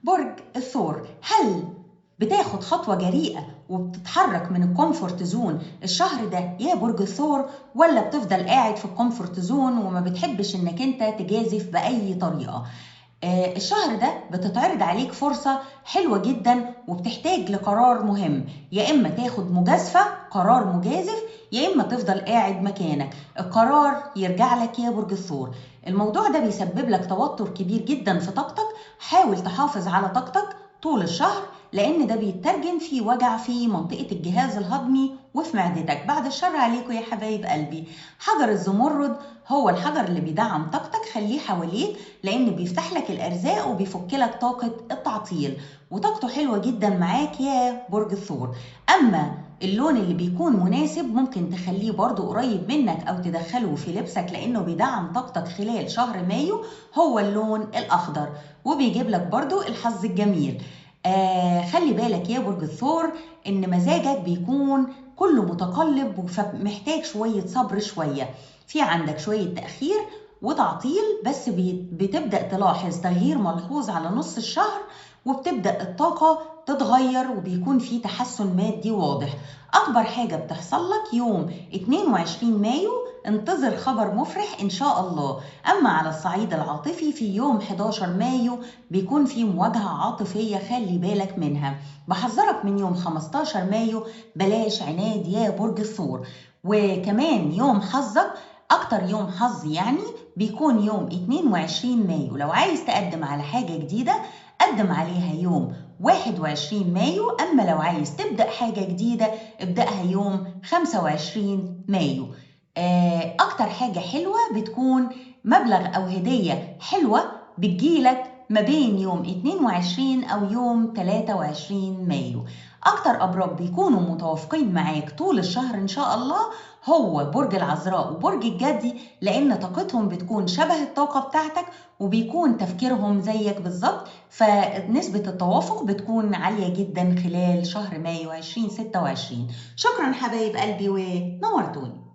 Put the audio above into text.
برج الثور، هل بتاخد خطوة جريئة وبتتحرك من الكومفورت زون الشهر ده يا برج الثور، ولا بتفضل قاعد في الكومفورت زون وما بتحبش انك انت تجازف بأي طريقة؟ الشهر ده بتتعرض عليك فرصة حلوة جدا وبتحتاج لقرار مهم، يا إما تاخد مجازفة قرار مجازف، يا إما تفضل قاعد مكانك. القرار يرجع لك يا برج الثور. الموضوع ده بيسبب لك توتر كبير جدا في طاقتك، حاول تحافظ على طاقتك طول الشهر، لأن ده بيترجم في وجع في منطقة الجهاز الهضمي وفي معدتك. بعد الشر عليكم يا حبايب قلبي. حجر الزمرد هو الحجر اللي بيدعم طاقتك، خليه حواليك لأن بيفتح لك الأرزاق وبيفك لك طاقة التعطيل، وطاقته حلوة جدا معاك يا برج الثور. أما اللون اللي بيكون مناسب ممكن تخليه برضو قريب منك أو تدخله في لبسك لأنه بيدعم طاقتك خلال شهر مايو، هو اللون الأخضر، وبيجيب لك برضو الحظ الجميل. خلي بالك يا برج الثور إن مزاجك بيكون كله متقلب، فمحتاج شوية صبر، شوية في عندك شوية تأخير وتعطيل، بس بتبدأ تلاحظ تغيير ملحوظ على نص الشهر، وبتبدأ الطاقة تتغير وبيكون في تحسن مادي واضح. أكبر حاجة بتحصل لك يوم 22 مايو، انتظر خبر مفرح إن شاء الله. أما على الصعيد العاطفي في يوم 11 مايو بيكون في مواجهة عاطفية، خلي بالك منها. بحذرك من يوم 15 مايو، بلاش عناد يا برج الثور. وكمان يوم حظك أكتر يوم حظ يعني بيكون يوم 22 مايو، لو عايز تقدم على حاجة جديدة قدم عليها يوم 21 مايو، أما لو عايز تبدأ حاجة جديدة ابدأها يوم 25 مايو. أكتر حاجة حلوة بتكون مبلغ أو هدية حلوة بتجيلك ما بين يوم 22 أو يوم 23 مايو. أكتر أبراج بيكونوا متوافقين معاك طول الشهر إن شاء الله هو برج العذراء وبرج الجدي، لأن طاقتهم بتكون شبه الطاقة بتاعتك وبيكون تفكيرهم زيك بالظبط، فنسبة التوافق بتكون عالية جدا خلال شهر مايو 2026. شكرا حبايب قلبي ونورتوني.